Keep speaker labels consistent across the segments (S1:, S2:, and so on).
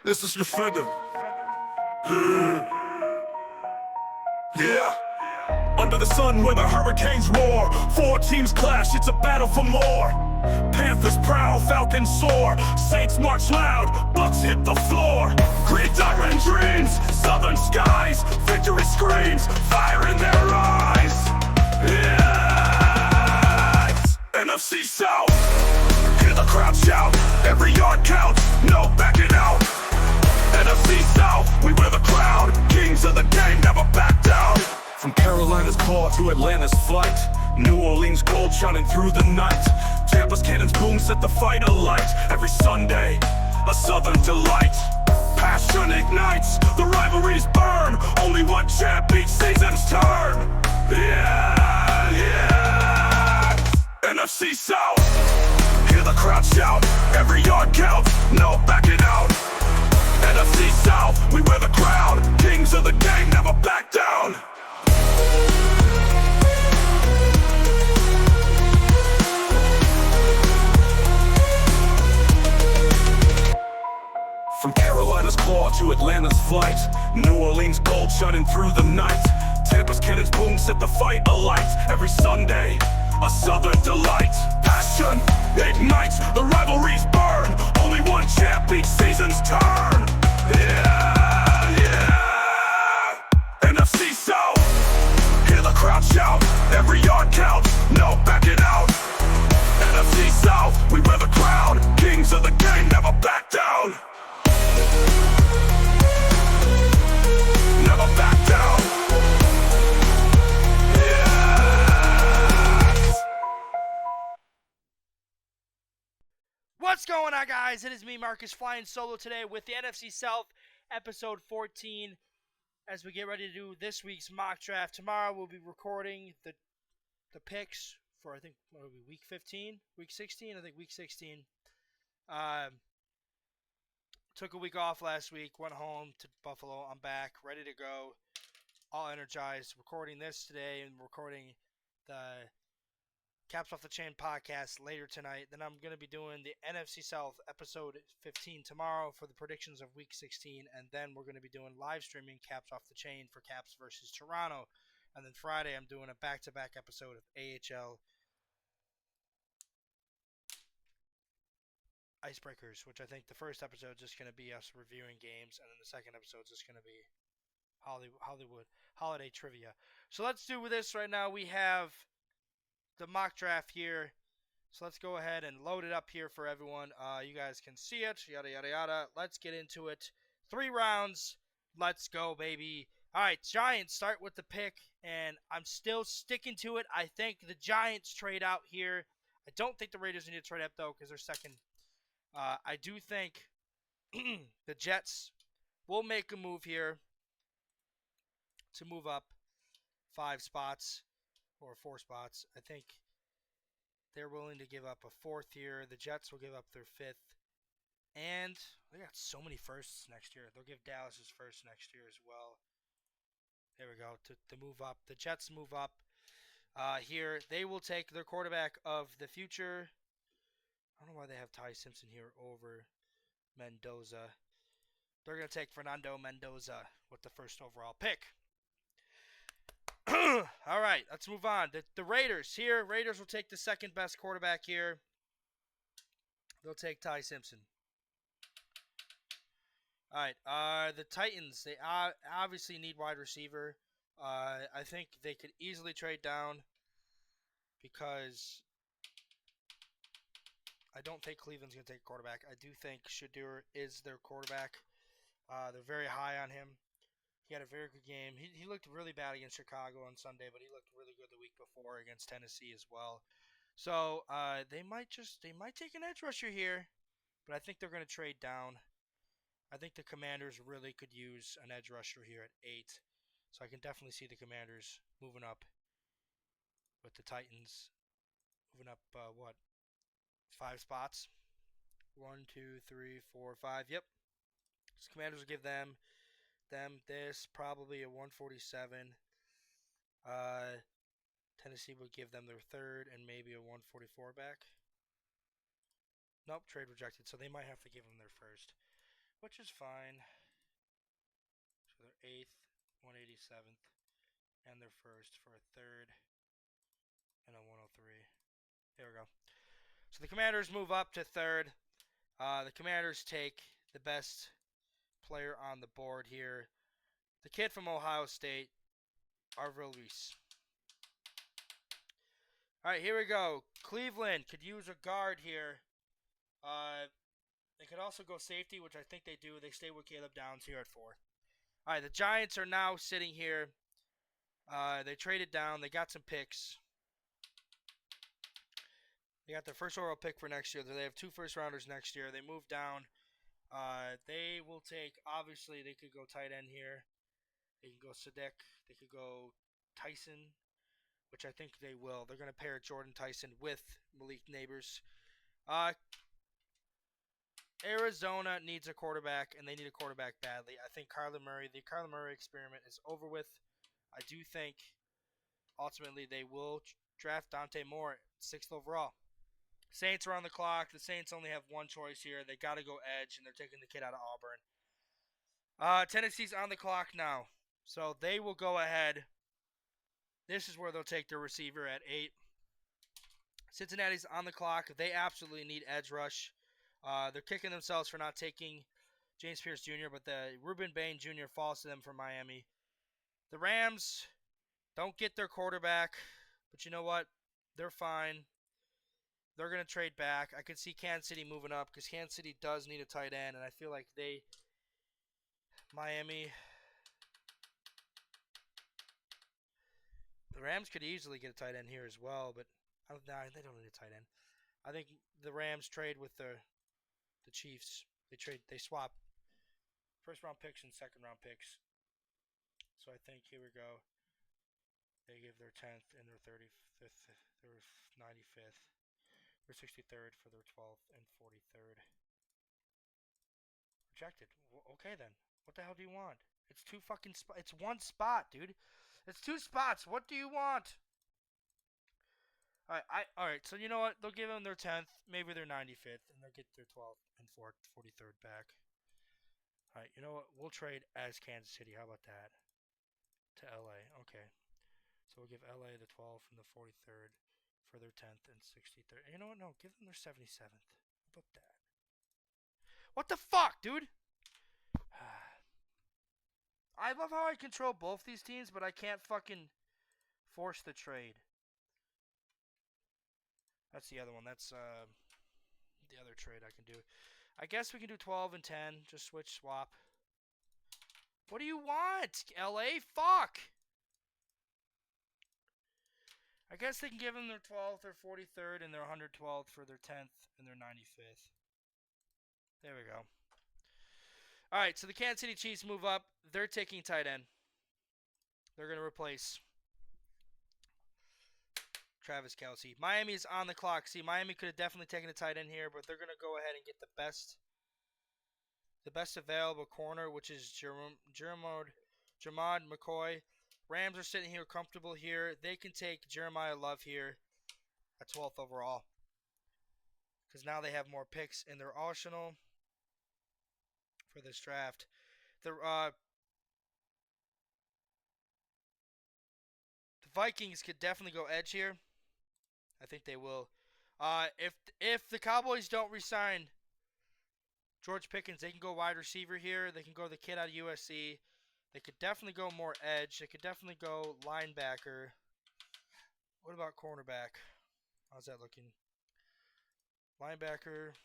S1: This is Defender. Yeah. Under the sun where the hurricanes roar, four teams clash, it's a battle for more. Panthers prowl, Falcons soar, Saints march loud, Bucks hit the floor. Green diamond dreams, southern skies, victory screams, fire in their eyes. Yeah. NFC South, hear the crowd shout, every yard counts, no backing out. NFC South, we wear the crown, kings of the game, never back down. From Carolina's call to Atlanta's flight, New Orleans gold shining through the night. Tampa's cannons boom set the fight alight. Every Sunday, a southern delight. Passion ignites, the rivalries burn. Only one champ each season's turn. Yeah, yeah. NFC South, hear the crowd shout, every yard counts, no backing out. NFC South, we wear the crown, kings of the game, never back down. From Carolina's claw to Atlanta's flight, New Orleans gold shining through the night. Tampa's cannons boom set the fight alight. Every Sunday, a southern delight. Passion ignites, the rivalries burn. Only one champ each season's turn. Yeah, yeah. NFC South, hear the crowd shout, every yard counts, no backing out. NFC South, we wear the crown, kings of the game, never back down. Never back down. Yes.
S2: What's going on, guys? It is me, Marcus, flying solo today with the NFC South episode 14 as we get ready to do this week's mock draft. Tomorrow we'll be recording the picks for, I think, what will be week 15? Week 16? I think week 16. Took a week off last week, went home to Buffalo. I'm back, ready to go, all energized. Recording this today and recording the Caps Off the Chain podcast later tonight. Then I'm going to be doing the NFC South episode 15 tomorrow for the predictions of week 16. And then we're going to be doing live streaming Caps Off the Chain for Caps versus Toronto. And then Friday I'm doing a back-to-back episode of AHL Icebreakers, which I think the first episode is just going to be us reviewing games, and then the second episode is just going to be Hollywood holiday trivia. So let's do this right now. We have the mock draft here, so let's go ahead and load it up here for everyone. You guys can see it, yada yada yada. Let's get into it. 3 rounds. Let's go, baby. All right, Giants start with the pick, and I'm still sticking to it. I think the Giants trade out here. I don't think the Raiders need to trade up, though, because they're second. I do think the Jets will make a move here to move up 5 spots or 4 spots. I think they're willing to give up a 4th here. The Jets will give up their 5th. And they got so many firsts next year. They'll give Dallas his first next year as well. There we go. To move up. The Jets move up here. They will take their quarterback of the future. I don't know why they have Ty Simpson here over Mendoza. They're going to take Fernando Mendoza with the first overall pick. All right, let's move on. The Raiders here. Raiders will take the second best quarterback here. They'll take Ty Simpson. All right, the Titans, they obviously need wide receiver. I think they could easily trade down because I don't think Cleveland's going to take a quarterback. I do think Shadur is their quarterback. They're very high on him. He had a very good game. He looked really bad against Chicago on Sunday, but he looked really good the week before against Tennessee as well. So they might take an edge rusher here, but I think they're going to trade down. I think the Commanders really could use an edge rusher here at 8. So I can definitely see the Commanders moving up with the Titans. Moving up, 5 spots? 1, 2, 3, 4, 5. Yep. So Commanders will give them this, probably a 147. Tennessee would give them their 3rd and maybe a 144 back. Nope, trade rejected. So they might have to give them their first. which is fine. So they're 8th, 187th, and they're first for a third and a 103. There we go. So the Commanders move up to third. The Commanders take the best player on the board here. The kid from Ohio State, Arvil Reese. All right, here we go. Cleveland could use a guard here. They could also go safety, which I think they do. They stay with Caleb Downs here at 4. All right, the Giants are now sitting here. They traded down. They got some picks. They got their first overall pick for next year. They have 2 first-rounders next year. They moved down. They will take, obviously, they could go tight end here. They can go Sadek. They could go Tyson, which I think they will. They're going to pair Jordan Tyson with Malik Neighbors. Arizona needs a quarterback, and they need a quarterback badly. I think the Kyler Murray experiment is over with. I do think, ultimately, they will draft Dante Moore 6th overall. Saints are on the clock. The Saints only have one choice here. They got to go edge, and they're taking the kid out of Auburn. Tennessee's on the clock now, so they will go ahead. This is where they'll take their receiver at 8. Cincinnati's on the clock. They absolutely need edge rush. They're kicking themselves for not taking James Pierce Jr., but the Reuben Bain Jr. falls to them from Miami. The Rams don't get their quarterback, but you know what? They're fine. They're going to trade back. I could see Kansas City moving up because Kansas City does need a tight end, and I feel like Miami, the Rams could easily get a tight end here as well, but they don't need a tight end. I think the Rams trade with the Chiefs. They swap first-round picks and second-round picks. So I think here we go. They give their 10th and their 35th, their 95th, their 63rd for their 12th and 43rd. Rejected. Okay then. What the hell do you want? It's 2 fucking spots. It's 1 spot, dude. It's 2 spots. What do you want? All right. So you know what? They'll give them their 10th, maybe their 95th, and they'll get their 12th and 43rd back. All right. You know what? We'll trade as Kansas City. How about that? To LA. Okay. So we'll give LA the 12th and the 43rd for their 10th and 63rd. You know what? No, give them their 77th. How about that? What the fuck, dude? I love how I control both these teams, but I can't fucking force the trade. That's the other one. That's the other trade I can do. I guess we can do 12 and 10. Just swap. What do you want, LA? Fuck! I guess they can give them their 12th, their 43rd, and their 112th for their 10th and their 95th. There we go. All right, so the Kansas City Chiefs move up. They're taking tight end. They're going to replace Travis Kelce. Miami is on the clock. See, Miami could have definitely taken a tight end here, but they're going to go ahead and get the best available corner, which is Jermod McCoy. Rams are sitting here comfortable here. They can take Jeremiah Love here at 12th overall because now they have more picks in their arsenal for this draft. The Vikings could definitely go edge here. I think they will. If the Cowboys don't resign George Pickens, they can go wide receiver here. They can go the kid out of USC. They could definitely go more edge. They could definitely go linebacker. What about cornerback? How's that looking? Linebacker,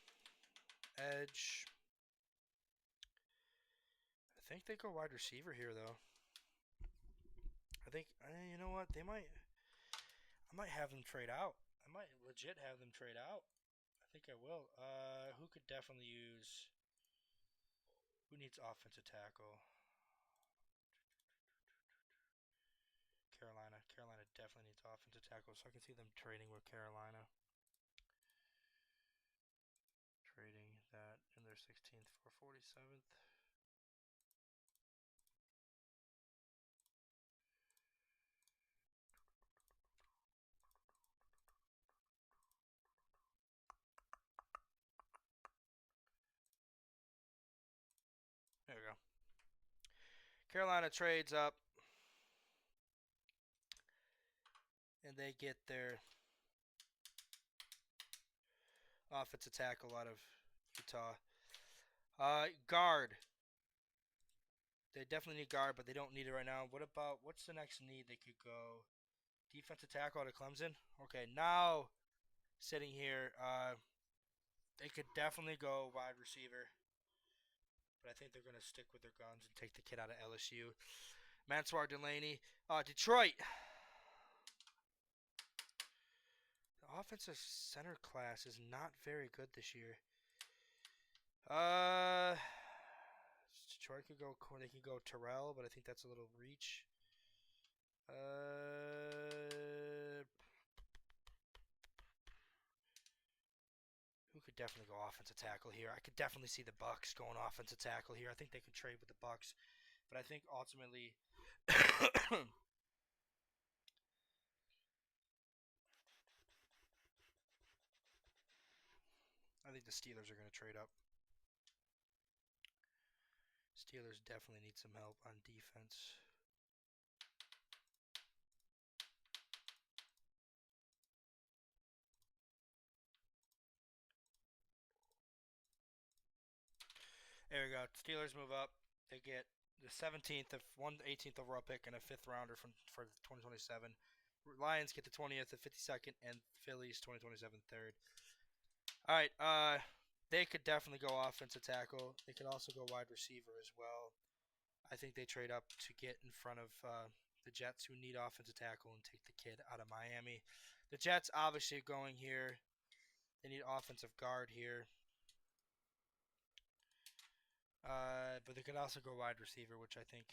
S2: edge. I think they go wide receiver here, though. I think, you know what? I might have them trade out. I might legit have them trade out. I think I will. Who could definitely use? Who needs offensive tackle? Carolina. Carolina definitely needs offensive tackle, so I can see them trading with Carolina. Trading that in their 16th for 47th. Carolina trades up, and they get their offensive tackle out of Utah. Guard. They definitely need guard, but they don't need it right now. What's the next need they could go? Defensive tackle out of Clemson? Okay, now sitting here, they could definitely go wide receiver. But I think they're going to stick with their guns and take the kid out of LSU. Mansour Delaney. Detroit. The offensive center class is not very good this year. Detroit could go. They could go Terrell, but I think that's a little reach. Who could definitely go offensive tackle here? I could definitely see the Bucks going offensive tackle here. I think they can trade with the Bucks, but I think ultimately, I think the Steelers are going to trade up. Steelers definitely need some help on defense. There we go. Steelers move up. They get the 17th of 18th overall pick and a 5th rounder for 2027. Lions get the 20th, the 52nd, and Phillies 2027 3rd. All right. They could definitely go offensive tackle. They could also go wide receiver as well. I think they trade up to get in front of the Jets, who need offensive tackle, and take the kid out of Miami. The Jets obviously going here. They need offensive guard here. But they could also go wide receiver, which I think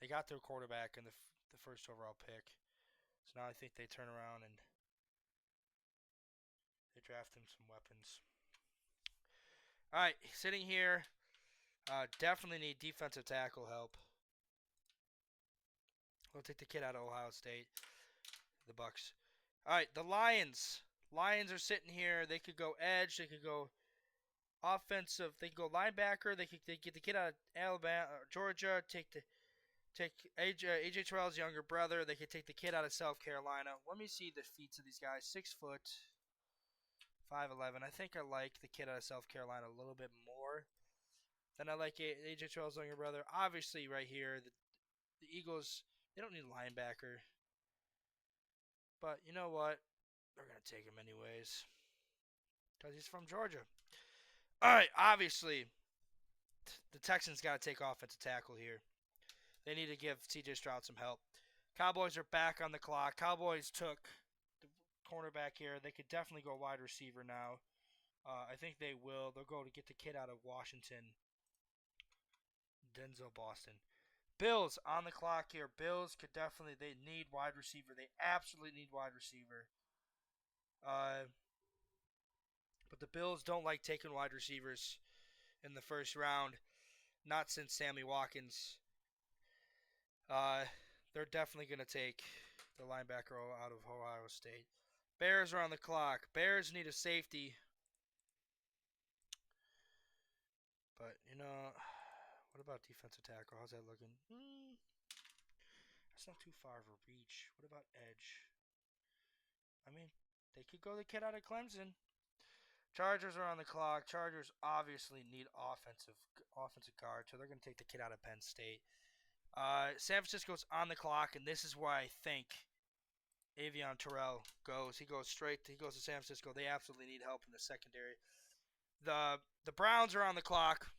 S2: they got their quarterback in the first overall pick. So now I think they turn around and they draft him some weapons. All right, sitting here, definitely need defensive tackle help. We'll take the kid out of Ohio State, the Bucks. All right, the Lions. Lions are sitting here. They could go edge. They could go offensive. They could go linebacker. They get the kid out of Alabama, or Georgia. Take AJ Terrell's younger brother. They could take the kid out of South Carolina. Let me see the feats of these guys. 6 foot, 5'11". I think I like the kid out of South Carolina a little bit more than I like AJ Terrell's younger brother. Obviously, right here, the Eagles, they don't need a linebacker. But you know what? They're going to take him anyways because he's from Georgia. All right, obviously, the Texans got to take offensive tackle here. They need to give C.J. Stroud some help. Cowboys are back on the clock. Cowboys took the cornerback here. They could definitely go wide receiver now. I think they will. They'll go to get the kid out of Washington, Denzel Boston. Bills on the clock here. Bills could definitely, they need wide receiver. They absolutely need wide receiver. But the Bills don't like taking wide receivers in the first round. Not since Sammy Watkins. They're definitely going to take the linebacker out of Ohio State. Bears are on the clock. Bears need a safety. But, what about defensive tackle? How's that looking? That's not too far of a reach. What about edge? I mean, they could go the kid out of Clemson. Chargers are on the clock. Chargers obviously need offensive guard, so they're going to take the kid out of Penn State. San Francisco's on the clock, and this is where I think Avion Terrell goes. He goes to San Francisco. They absolutely need help in the secondary. The Browns are on the clock.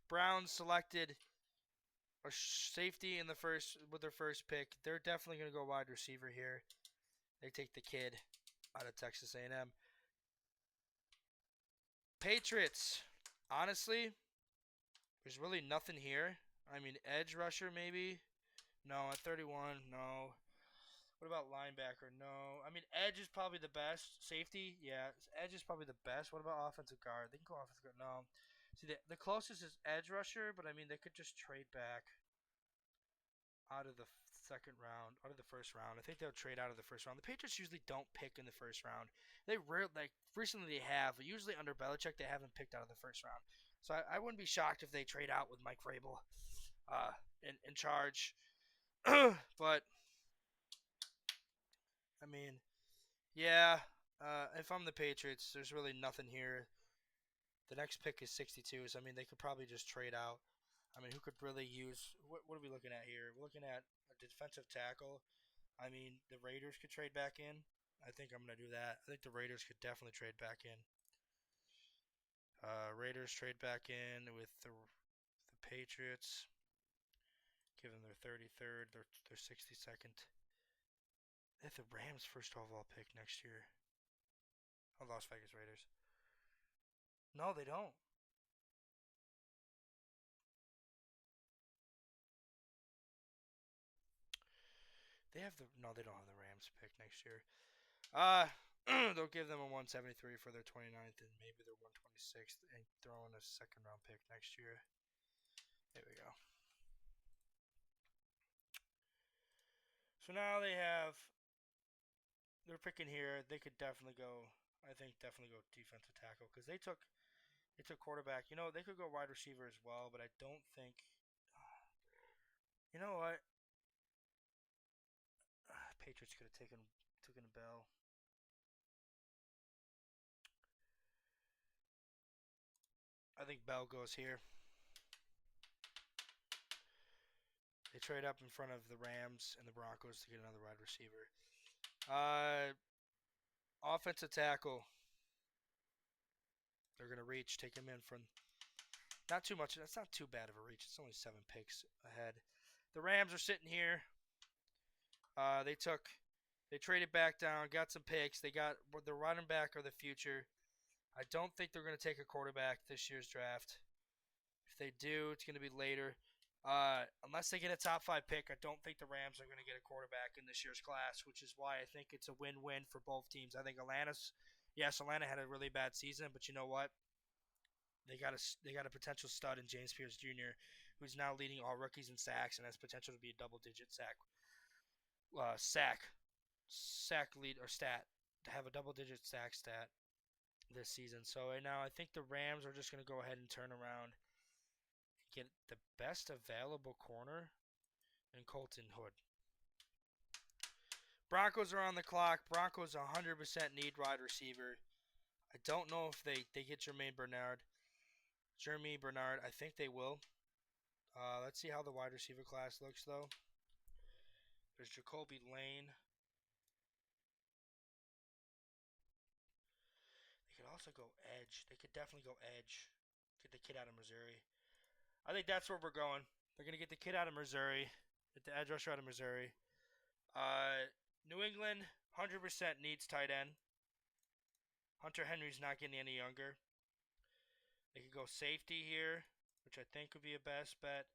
S2: Browns selected a safety in the first with their first pick. They're definitely going to go wide receiver here. They take the kid out of Texas A&M. Patriots. Honestly, there's really nothing here. I mean, edge rusher maybe. No, at 31, no. What about linebacker? No. I mean, edge is probably the best. Safety, yeah. Edge is probably the best. What about offensive guard? They can go offensive guard. No. See, the closest is edge rusher, but I mean, they could just trade back out of the second round, out of the first round. I think they'll trade out of the first round. The Patriots usually don't pick in the first round. They recently they have, but usually under Belichick they haven't picked out of the first round. So I wouldn't be shocked if they trade out with Mike Vrabel in charge. But, I mean, yeah, if I'm the Patriots, there's really nothing here. The next pick is 62, so I mean, they could probably just trade out. I mean, who could really use. What are we looking at here? We're looking at a defensive tackle. I mean, the Raiders could trade back in. I think I'm going to do that. I think the Raiders could definitely trade back in. Raiders trade back in with the Patriots. Give them their 33rd, their 62nd. They have the Rams first overall pick next year. Oh, Las Vegas Raiders. No, they don't. They have the no, they don't have the Rams pick next year. They'll give them a 173 for their 29th and maybe their 126th and throw in a second round pick next year. There we go. So now they're picking here. They could definitely go. I think definitely go defensive tackle because they took quarterback. You know, they could go wide receiver as well, but I don't think. You know what? Patriots could have taken a Bell. I think Bell goes here. They trade up in front of the Rams and the Broncos to get another wide receiver. Offensive tackle. They're going to reach, take him in from not too much. That's not too bad of a reach. It's only 7 picks ahead. The Rams are sitting here. They traded back down, got some picks. They got the running back of the future. I don't think they're going to take a quarterback this year's draft. If they do, it's going to be later. Unless they get a top 5 pick, I don't think the Rams are going to get a quarterback in this year's class, which is why I think it's a win-win for both teams. I think Atlanta had a really bad season, but you know what? They got a potential stud in James Pierce Jr., who's now leading all rookies in sacks and has potential to be a double-digit sack lead or stat to have a double-digit sack stat this season. So right now, I think the Rams are just going to go ahead and turn around. Get the best available corner in Colton Hood. Broncos are on the clock. Broncos 100% need wide receiver. I don't know if they get Jermaine Bernard. I think they will. Let's see how the wide receiver class looks, though. There's Jacoby Lane. They could also go edge. They could definitely go edge. Get the kid out of Missouri. I think that's where we're going. They're going to get the kid out of Missouri. Get the edge rusher out of Missouri. New England 100% needs tight end. Hunter Henry's not getting any younger. They could go safety here, which I think would be a best bet.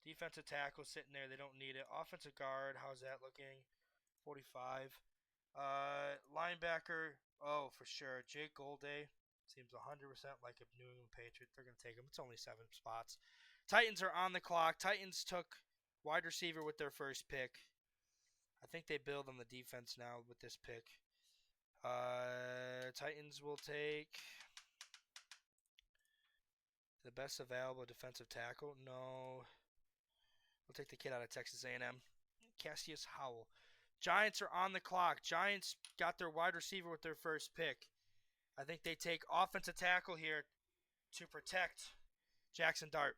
S2: Defensive tackle sitting there. They don't need it. Offensive guard, how's that looking? 45. Linebacker, oh, for sure. Jake Golday. Seems 100% like a New England Patriot. They're going to take him. It's only 7 spots. Titans are on the clock. Titans took wide receiver with their first pick. I think they build on the defense now with this pick. Titans will take the best available defensive tackle. No. We'll take the kid out of Texas A&M. Cassius Howell. Giants are on the clock. Giants got their wide receiver with their first pick. I think they take offensive tackle here to protect Jackson Dart.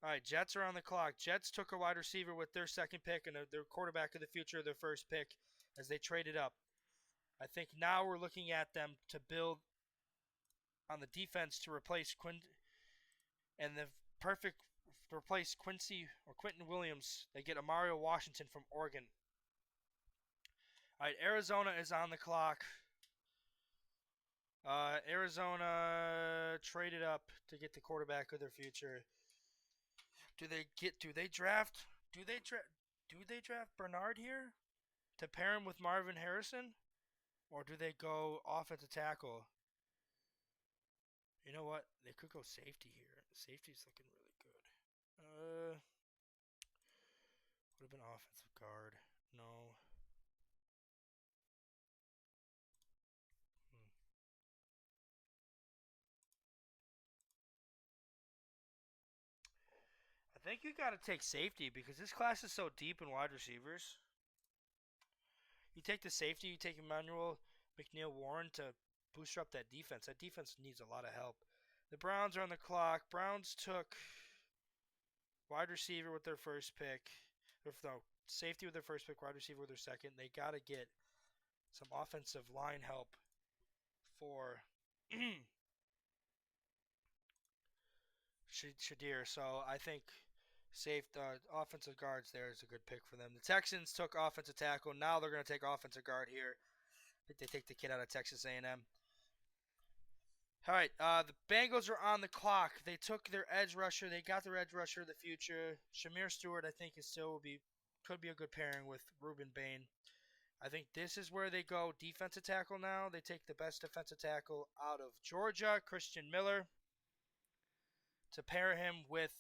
S2: All right, Jets are on the clock. Jets took a wide receiver with their second pick and their quarterback of the future, their first pick, as they traded up. I think now we're looking at them to build on the defense to replace replace Quincy or Quentin Williams. They get Amario Washington from Oregon. All right, Arizona is on the clock. Arizona traded up to get the quarterback of their future. Do they draft Bernard here to pair him with Marvin Harrison, or do they go offensive tackle? You know what? They could go safety here. Safety's looking really good. Would have been offensive guard. No. think you got to take safety because this class is so deep in wide receivers. You take the safety, you take Emmanuel McNeil Warren to boost up that defense. That defense needs a lot of help. The Browns are on the clock. Browns took wide receiver with their first pick. No, safety with their first pick, wide receiver with their second. They got to get some offensive line help for Shadir. So I think offensive guards there is a good pick for them. The Texans took offensive tackle. Now they're going to take offensive guard here. I think they take the kid out of Texas A&M. All right, the Bengals are on the clock. They took their edge rusher. They got their edge rusher of the future. Shamir Stewart, I think, could be a good pairing with Ruben Bain. I think this is where they go defensive tackle now. They take the best defensive tackle out of Georgia, Christian Miller, to pair him with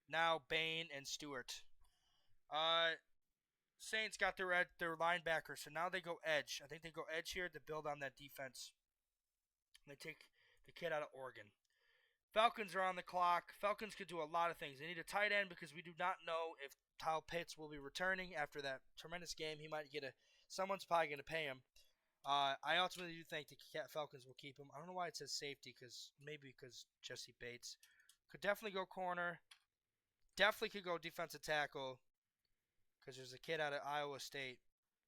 S2: now Bain and Stewart. Saints got their linebacker, so now they go edge. I think they go edge here to build on that defense. They take the kid out of Oregon. Falcons are on the clock. Falcons could do a lot of things. They need a tight end because we do not know if Kyle Pitts will be returning after that tremendous game. He might get someone's probably going to pay him. I ultimately do think the Falcons will keep him. I don't know why it says safety, maybe because Jesse Bates. Could definitely go corner. Definitely could go defensive tackle because there's a kid out of Iowa State,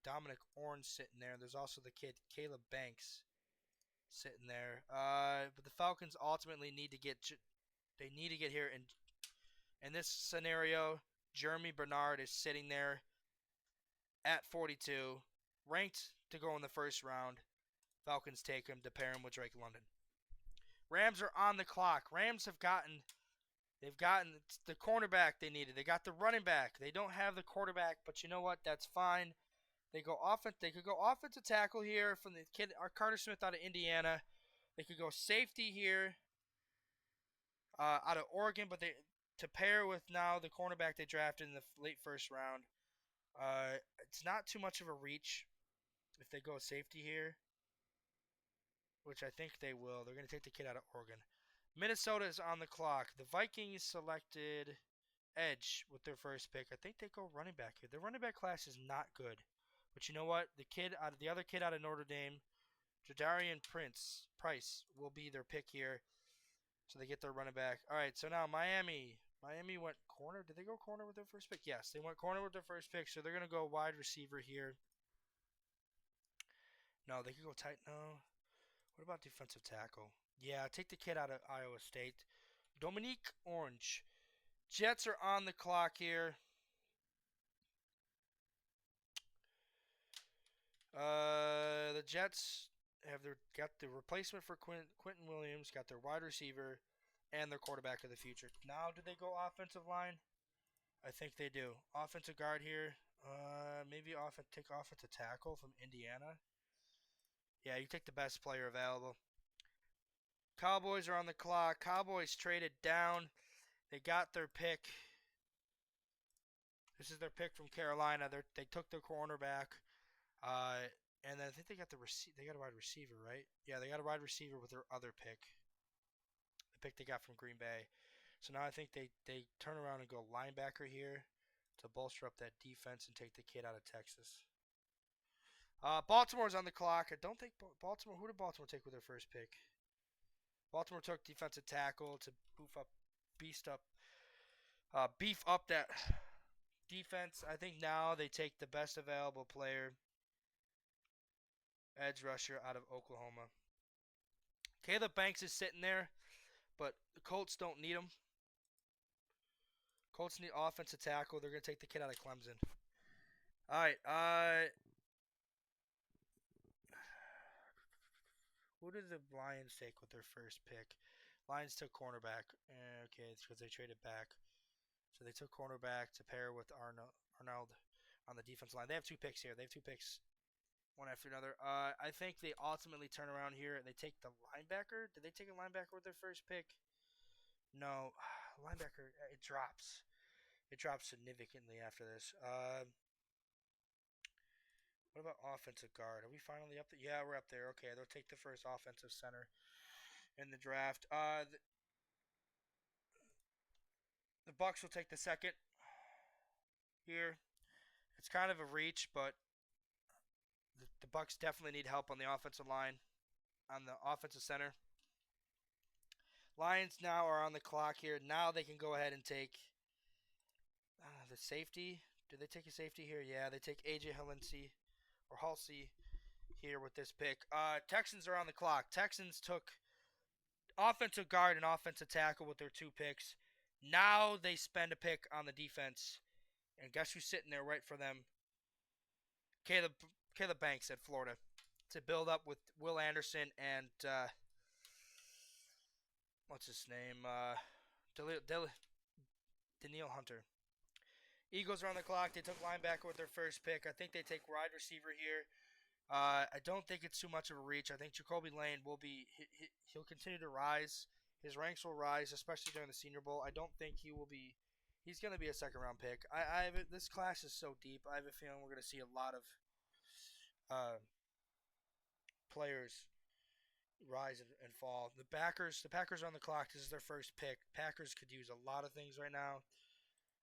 S2: Dominic Orange, sitting there. There's also the kid Caleb Banks sitting there. But the Falcons ultimately need to get here. In this scenario, Jeremy Bernard is sitting there at 42, ranked to go in the first round. Falcons take him to pair him with Drake London. Rams are on the clock. They've gotten the cornerback they needed. They got the running back. They don't have the quarterback, but you know what? That's fine. They could go offensive tackle here from the kid, Carter Smith out of Indiana. They could go safety here out of Oregon, but to pair with now the cornerback they drafted in the late first round. It's not too much of a reach if they go safety here, which I think they will. They're going to take the kid out of Oregon. Minnesota is on the clock. The Vikings selected edge with their first pick. I think they go running back here. The running back class is not good. But you know what? The other kid out of Notre Dame, Jadarian Price will be their pick here. So they get their running back. All right, so now Miami went corner. Did they go corner with their first pick? Yes, they went corner with their first pick. So they're going to go wide receiver here. No, they could go tight. No. What about defensive tackle? Yeah, take the kid out of Iowa State. Dominique Orange. Jets are on the clock here. The Jets got the replacement for Quentin Williams, got their wide receiver, and their quarterback of the future. Now, do they go offensive line? I think they do. Offensive guard here. Maybe take offensive tackle from Indiana. Yeah, you take the best player available. Cowboys are on the clock. Cowboys traded down. They got their pick. This is their pick from Carolina. They took their cornerback. And then I think they got a wide receiver, right? Yeah, they got a wide receiver with their other pick. The pick they got from Green Bay. So now I think they turn around and go linebacker here to bolster up that defense and take the kid out of Texas. Baltimore's on the clock. I don't think Baltimore. Who did Baltimore take with their first pick? Baltimore took defensive tackle to beef up that defense. I think now they take the best available player, edge rusher out of Oklahoma. Caleb Banks is sitting there, but the Colts don't need him. Colts need offensive tackle. They're going to take the kid out of Clemson. All right. Who did the Lions take with their first pick? Lions took cornerback. Okay, it's because they traded back. So they took cornerback to pair with Arnold on the defense line. They have two picks here. They have two picks, one after another. I think they ultimately turn around here and they take the linebacker. Did they take a linebacker with their first pick? No. Linebacker, it drops. It drops significantly after this. What about offensive guard? Are we finally up there? Yeah, we're up there. Okay, they'll take the first offensive center in the draft. The Bucks will take the second here. It's kind of a reach, but the Bucks definitely need help on the offensive line, on the offensive center. Lions now are on the clock here. Now they can go ahead and take the safety. Do they take a safety here? Yeah, they take AJ Halsey here with this pick. Texans are on the clock. Texans took offensive guard and offensive tackle with their 2 picks. Now they spend a pick on the defense. And guess who's sitting there right for them? Caleb Banks at Florida to build up with Will Anderson and what's his name? Daniil Hunter. Eagles are on the clock. They took linebacker with their first pick. I think they take wide receiver here. I don't think it's too much of a reach. I think Jacoby Lane will be he'll continue to rise. His ranks will rise, especially during the Senior Bowl. I don't think he will be. He's going to be a second-round pick. This class is so deep. I have a feeling we're going to see a lot of players rise and fall. The Packers are on the clock. This is their first pick. Packers could use a lot of things right now,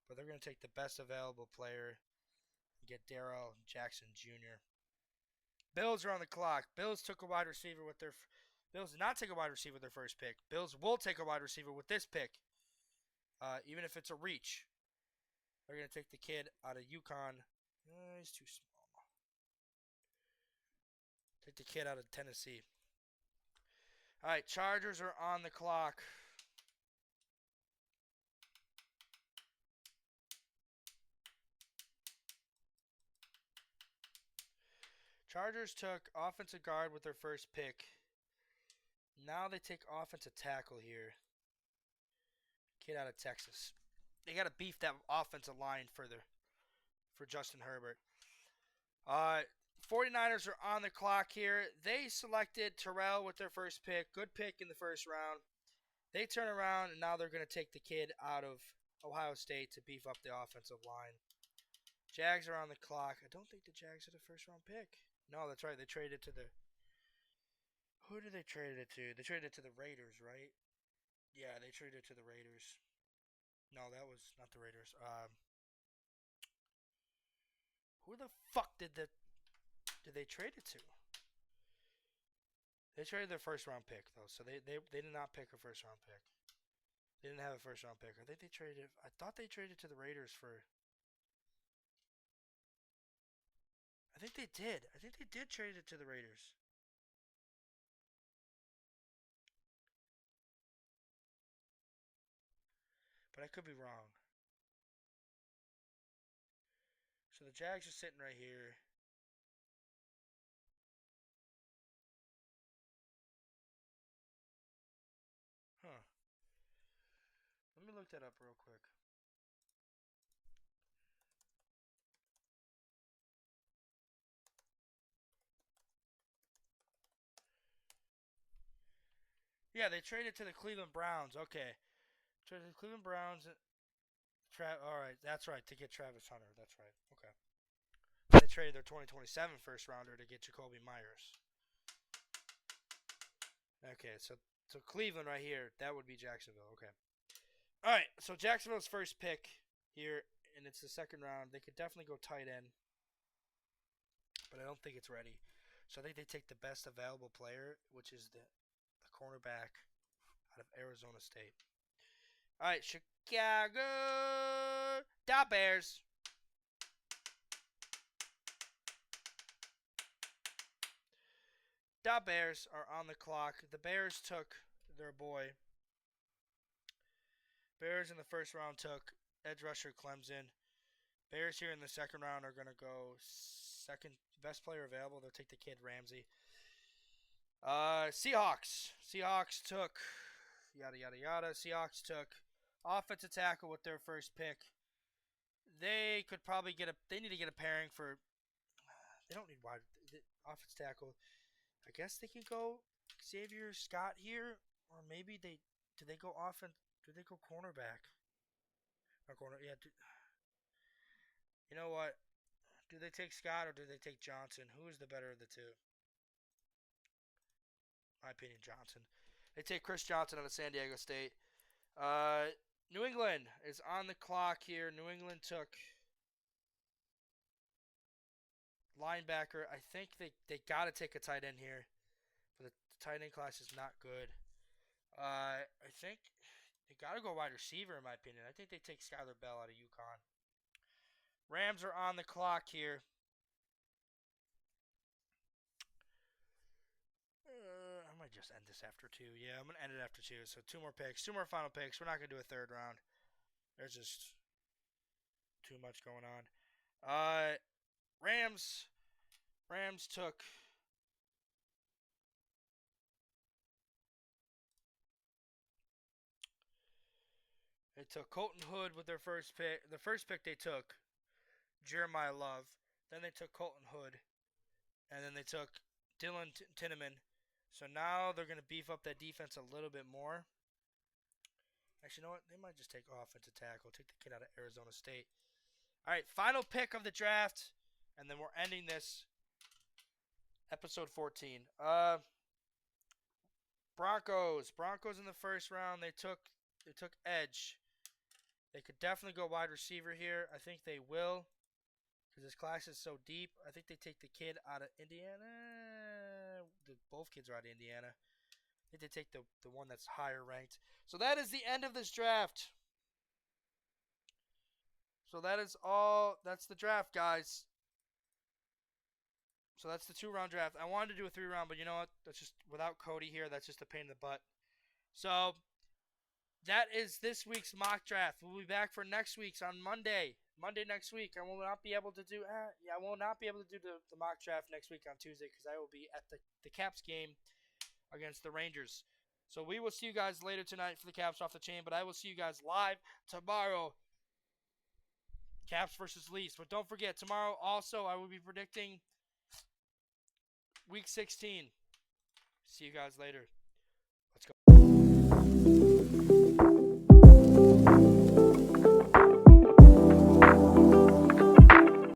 S2: but they're going to take the best available player and get Darrell Jackson Jr. Bills are on the clock. Bills took a wide receiver with their. Bills did not take a wide receiver with their first pick. Bills will take a wide receiver with this pick, even if it's a reach. They're going to take the kid out of UConn. He's too small. Take the kid out of Tennessee. All right, Chargers are on the clock. Chargers took offensive guard with their first pick. Now they take offensive tackle here. Kid out of Texas. They got to beef that offensive line further for Justin Herbert. 49ers are on the clock here. They selected Terrell with their first pick. Good pick in the first round. They turn around, and now they're going to take the kid out of Ohio State to beef up the offensive line. Jags are on the clock. I don't think the Jags are the first-round pick. No, that's right. They traded to the... Who did they trade it to? They traded it to the Raiders, right? Yeah, they traded it to the Raiders. No, that was not the Raiders. Who the fuck did they trade it to? They traded their first-round pick, though, so they did not pick a first-round pick. They didn't have a first-round pick. I think they traded... I thought they traded to the Raiders for... I think they did. I think they did trade it to the Raiders. But I could be wrong. So the Jags are sitting right here. Huh. Let me look that up real quick. Yeah, they traded to the Cleveland Browns. Okay. Traded to the Cleveland Browns. All right, that's right, to get Travis Hunter. That's right. Okay. They traded their 2027 first rounder to get Jacoby Myers. Okay, so Cleveland right here, that would be Jacksonville. Okay. All right, so Jacksonville's first pick here, and it's the second round. They could definitely go tight end, but I don't think it's ready. So I think they take the best available player, which is the cornerback out of Arizona State. All right, Chicago Bears. Bears are on the clock. The Bears took their boy. Bears in the first round took edge rusher Clemson. Bears here in the second round are going to go second best player available. They'll take the kid Ramsey. Seahawks took yada yada yada. Seahawks took offensive tackle with their first pick. They could probably they need to get a pairing for. They don't need wide offensive tackle. I guess they could go Xavier Scott here, or maybe do they go cornerback? Or corner, yeah. You know what? Do they take Scott or do they take Johnson? Who is the better of the two? My opinion, Johnson. They take Chris Johnson out of San Diego State. New England is on the clock here. New England took linebacker. I think they got to take a tight end here. But the tight end class is not good. I think they got to go wide receiver, in my opinion. I think they take Skylar Bell out of UConn. Rams are on the clock here. I might just end this after 2. Yeah, I'm going to end it after 2. So 2 more picks. 2 more final picks. We're not going to do a third round. There's just too much going on. Rams took Colton Hood with their first pick. The first pick they took Jeremiah Love. Then they took Colton Hood. And then they took Dylan Tinneman. So now they're going to beef up that defense a little bit more. Actually, you know what? They might just take offensive tackle. Take the kid out of Arizona State. All right, final pick of the draft. And then we're ending this episode 14. Broncos in the first round. They took edge. They could definitely go wide receiver here. I think they will, because this class is so deep. I think they take the kid out of Indiana. Both kids are out of Indiana. I think they take the one that's higher ranked. So that is the end of this draft. So that is all. That's the draft, guys. So that's the 2-round draft. I wanted to do a 3-round, but you know what? That's just, without Cody here, that's just a pain in the butt. So that is this week's mock draft. We'll be back for next week's on Monday. Monday next week. I will not be able to do the mock draft next week on Tuesday, because I will be at the Caps game against the Rangers. So we will see you guys later tonight for the Caps Off the Chain, but I will see you guys live tomorrow. Caps versus Leafs. But don't forget, tomorrow also I will be predicting Week 16. See you guys later. Let's go.